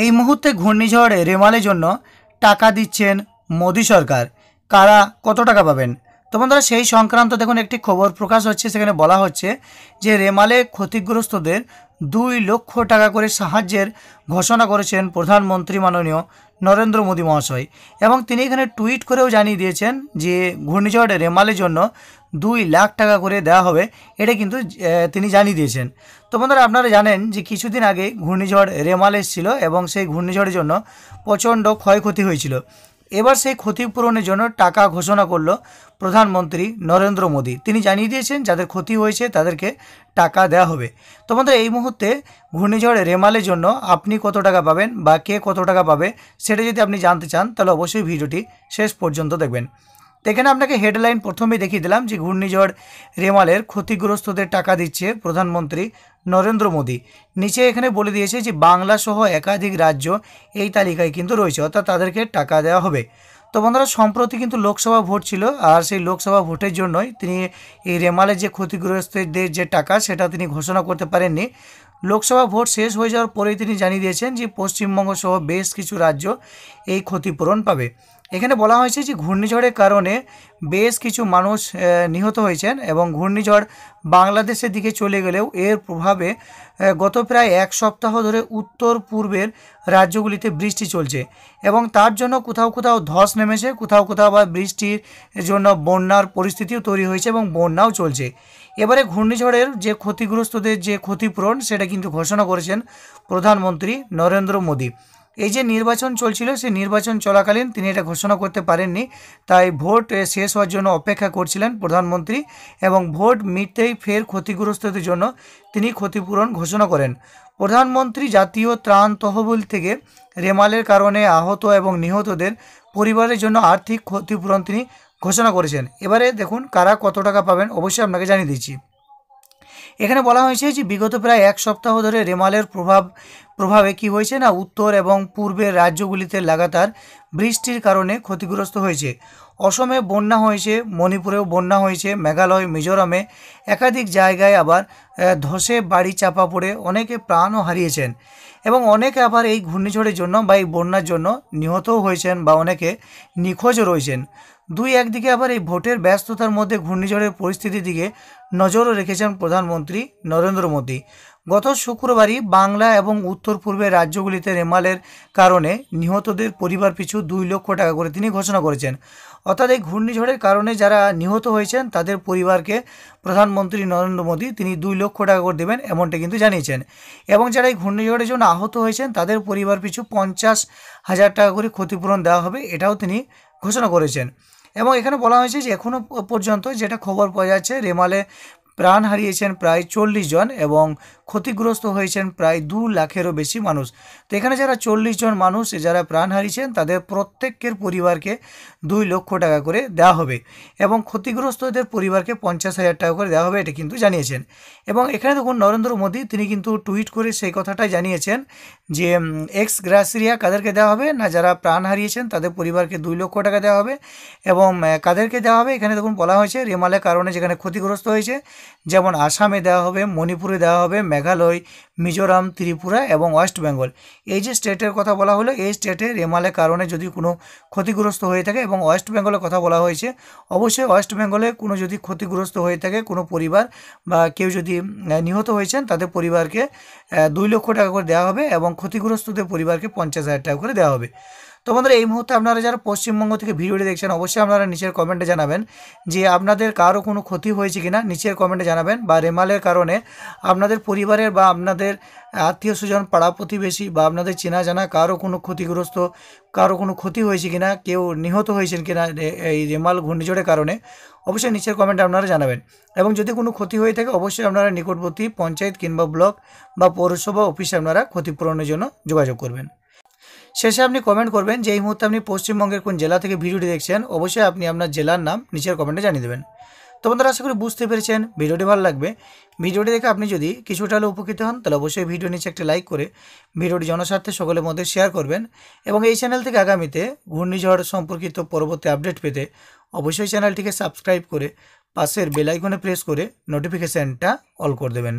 এই মুহূর্তে ঘূর্ণিঝড় রেমালের জন্য টাকা দিচ্ছেন মোদী সরকার। কারা কত টাকা পাবেন? তো বন্ধুরা, সেই সংক্রান্ত দেখুন একটি খবর প্রকাশ হচ্ছে। সেখানে বলা হচ্ছে যে রেমালে ক্ষতিগ্রস্তদের 2 লক্ষ টাকা করে সাহায্যের ঘোষণা করেছেন প্রধানমন্ত্রী মাননীয় নরেন্দ্র মোদী মহাশয়। এবং তিনি এখানে টুইট করেও জানিয়ে দিয়েছেন যে ঘূর্ণিঝড় রেমালের জন্য 2 লাখ টাকা করে দেওয়া হবে। এটা কিন্তু তিনি জানিয়ে দিয়েছেন। তো বন্ধুরা, আপনারা জানেন যে কিছুদিন আগে ঘূর্ণিঝড় রেমাল এসেছিল এবং সেই ঘূর্ণিঝড়ের জন্য প্রচণ্ড ক্ষয়ক্ষতি হয়েছিল। এবার সেই ক্ষতিপূরণের জন্য টাকা ঘোষণা করলো প্রধানমন্ত্রী নরেন্দ্র মোদী। তিনি জানিয়ে দিয়েছেন যাদের ক্ষতি হয়েছে তাদেরকে টাকা দেওয়া হবে। তো বন্ধুরা, এই মুহূর্তে ঘূর্ণিঝড় রেমালের জন্য আপনি কত টাকা পাবেন বা কে কত টাকা পাবে সেটা যদি আপনি জানতে চান তাহলে অবশ্যই ভিডিওটি শেষ পর্যন্ত দেখবেন। এখানে আপনাকে হেডলাইন প্রথমেই দেখিয়ে দিলাম যে ঘূর্ণিঝড় রেমালের ক্ষতিগ্রস্তদের টাকা দিচ্ছে প্রধানমন্ত্রী নরেন্দ্র মোদী। নিচে এখানে বলে দিয়েছে যে বাংলা সহ একাধিক রাজ্য এই তালিকায় কিন্তু রয়েছে, অর্থাৎ তাদেরকে টাকা দেওয়া হবে। তো বন্ধুরা, সম্প্রতি কিন্তু লোকসভা ভোট ছিল, আর সেই লোকসভা ভোটের জন্যই তিনি এই রেমালের যে ক্ষতিগ্রস্তদের যে টাকা সেটা তিনি ঘোষণা করতে পারেননি। লোকসভা ভোট শেষ হয়ে যাওয়ার পরেই তিনি জানিয়ে দিয়েছেন যে পশ্চিমবঙ্গ সহ বেশ কিছু রাজ্য এই ক্ষতিপূরণ পাবে। এখানে বলা হয়েছে যে ঘূর্ণিঝড়ের কারণে বেশ কিছু মানুষ নিহত হয়েছেন এবং ঘূর্ণিঝড় বাংলাদেশের দিকে চলে গেলেও এর প্রভাবে গত প্রায় 1 সপ্তাহ ধরে উত্তর পূর্বের রাজ্যগুলিতে বৃষ্টি চলছে এবং তার জন্য কোথাও কোথাও ধস নেমেছে, কোথাও কোথাও আবার বৃষ্টির জন্য বন্যার পরিস্থিতিও তৈরি হয়েছে এবং বন্যাও চলছে। এবারে ঘূর্ণিঝড়ের যে ক্ষতিগ্রস্তদের যে ক্ষতিপূরণ সেটা কিন্তু ঘোষণা করেছেন প্রধানমন্ত্রী নরেন্দ্র মোদী। এই যে নির্বাচন চলছিল সেই নির্বাচন চলাকালীন তিনি এটা ঘোষণা করতে পারেননি, তাই ভোট শেষ হওয়ার জন্য অপেক্ষা করছিলেন প্রধানমন্ত্রী এবং ভোট মিটতেই ফের ক্ষতিগ্রস্তদের জন্য তিনি ক্ষতিপূরণ ঘোষণা করেন। প্রধানমন্ত্রী জাতীয় ত্রাণ তহবিল থেকে রেমালের কারণে আহত এবং নিহতদের পরিবারের জন্য আর্থিক ক্ষতিপূরণ তিনি ঘোষণা করেছেন। এবারে দেখুন কারা কত টাকা পাবেন অবশ্যই আপনাকে জানিয়ে দিচ্ছি। এখানে বলা হয়েছে যে বিগত প্রায় 1 সপ্তাহ ধরে রেমালের প্রভাবে কি হয়েছে না, উত্তর এবং পূর্বের রাজ্যগুলিতে লাগাতার বৃষ্টির কারণে ক্ষতিগ্রস্ত হয়েছে। অসমে বন্যা হয়েছে, মণিপুরেও বন্যা হয়েছে, মেঘালয়, মিজোরামে একাধিক জায়গায় আবার ধসে বাড়ি চাপা পড়ে অনেকে প্রাণও হারিয়েছেন এবং অনেকে আবার এই ঘূর্ণিঝড়ের জন্য বা এই বন্যার জন্য নিহতও হয়েছেন বা অনেকে নিখোঁজও রয়েছেন। একদিকে আবার এই ভোটের ব্যস্ততার মধ্যে ঘূর্ণিঝড়ের পরিস্থিতির দিকে নজরও রেখেছেন প্রধানমন্ত্রী নরেন্দ্র মোদী। গত শুক্রবারই বাংলা এবং উত্তর পূর্বের রাজ্যগুলিতে রেমালের কারণে নিহতদের পরিবার পিছু 2 লক্ষ টাকা করে তিনি ঘোষণা করেছেন। অর্থাৎ এই ঘূর্ণিঝড়ের কারণে যারা নিহত হয়েছেন তাদের পরিবারকে প্রধানমন্ত্রী নরেন্দ্র মোদী তিনি 2 লক্ষ টাকা করে দেবেন এমনটা কিন্তু জানিয়েছেন। এবং যারা এই ঘূর্ণিঝড়ের জন্য আহত হয়েছেন তাদের পরিবার পিছু 50,000 টাকা করে ক্ষতিপূরণ দেওয়া হবে, এটাও তিনি ঘোষণা করেছেন। এবং এখানে বলা হয়েছে যে এখনও পর্যন্ত যেটা খবর পাওয়া যাচ্ছে রেমালে প্রাণ হারিয়েছেন প্রায় 40 জন এবং ক্ষতিগ্রস্ত হয়েছেন প্রায় 2 লাখেরও বেশি মানুষ। তো এখানে যারা 40 জন মানুষ যারা প্রাণ হারিয়েছেন তাদের প্রত্যেকের পরিবারকে 2 লক্ষ টাকা করে দেওয়া হবে এবং ক্ষতিগ্রস্তদের পরিবারকে 50,000 টাকা করে দেওয়া হবে, এটা কিন্তু জানিয়েছেন। এবং এখানে দেখুন নরেন্দ্র মোদী তিনি কিন্তু টুইট করে সেই কথাটাই জানিয়েছেন যে এক্স গ্রাসিয়া কাদেরকে দেওয়া হবে না, যারা প্রাণ হারিয়েছেন তাদের পরিবারকে 2 লক্ষ টাকা দেওয়া হবে। এবং কাদেরকে দেওয়া হবে এখানে দেখুন বলা হয়েছে রেমালের কারণে যেখানে ক্ষতিগ্রস্ত হয়েছে, যেমন আসামে দেওয়া হবে, মণিপুরে দেওয়া হবে, মেঘালয়, মিজোরাম, ত্রিপুরা এবং ওয়েস্ট বেঙ্গল। এই যে স্টেটের কথা বলা হলো, এই স্টেটে রেমালের কারণে যদি কোনো ক্ষতিগ্রস্ত হয়ে থাকে, এবং ওয়েস্ট বেঙ্গলের কথা বলা হয়েছে, অবশ্যই ওয়েস্ট বেঙ্গলে কোনো যদি ক্ষতিগ্রস্ত হয়ে থাকে কোনো পরিবার বা কেউ যদি নিহত হয়েছেন তাদের পরিবারকে 2 লক্ষ টাকা করে দেওয়া হবে এবং ক্ষতিগ্রস্তদের পরিবারকে 50,000 টাকা করে দেওয়া হবে। তো বন্ধুরা, এই মুহূর্তে আপনারা যারা পশ্চিমবঙ্গ থেকে ভিডিওটি দেখছেন অবশ্যই আপনারা নিচের কমেন্টে জানাবেন যে আপনাদের কারো কোনো ক্ষতি হয়েছে কিনা, নিচের কমেন্টে জানাবেন। বা রেমালের কারণে আপনাদের পরিবারের বা আপনাদের আত্মীয় স্বজন, পাড়া প্রতিবেশী বা আপনাদের চেনা জানা কারো কোনো ক্ষতিগ্রস্ত, কারো কোনো ক্ষতি হয়েছে কিনা, কেউ নিহত হয়েছেন কিনা এই রেমাল ঘূর্ণিঝড়ের কারণে, অবশ্যই নিচের কমেন্টে আপনারা জানাবেন। এবং যদি কোনো ক্ষতি হয়ে থাকে অবশ্যই আপনারা নিকটবর্তী পঞ্চায়েত কিংবা ব্লক বা পৌরসভা অফিসে আপনারা ক্ষতিপূরণের জন্য যোগাযোগ করবেন। শেষে আপনি কমেন্ট করবেন যে এই মুহূর্তে আপনি পশ্চিমবঙ্গের কোন জেলা থেকে ভিডিওটি দেখছেন, অবশ্যই আপনি আপনার জেলার নাম নিচের কমেন্টে জানিয়ে দেবেন। তো বন্ধুরা, আশা করি বুঝতে পেরেছেন, ভিডিওটি ভালো লাগবে। ভিডিওটি দেখে আপনি যদি কিছুটা হলেও উপকৃত হন তাহলে অবশ্যই ভিডিও নিচে একটা লাইক করে ভিডিওটি জনস্বার্থে সকলের মধ্যে শেয়ার করবেন। এবং এই চ্যানেল থেকে আগামীতে ঘূর্ণিঝড় সম্পর্কিত পরবর্তী আপডেট পেতে অবশ্যই চ্যানেলটিকে সাবস্ক্রাইব করে পাশের বেল আইকনে প্রেস করে নোটিফিকেশানটা অল করে দেবেন।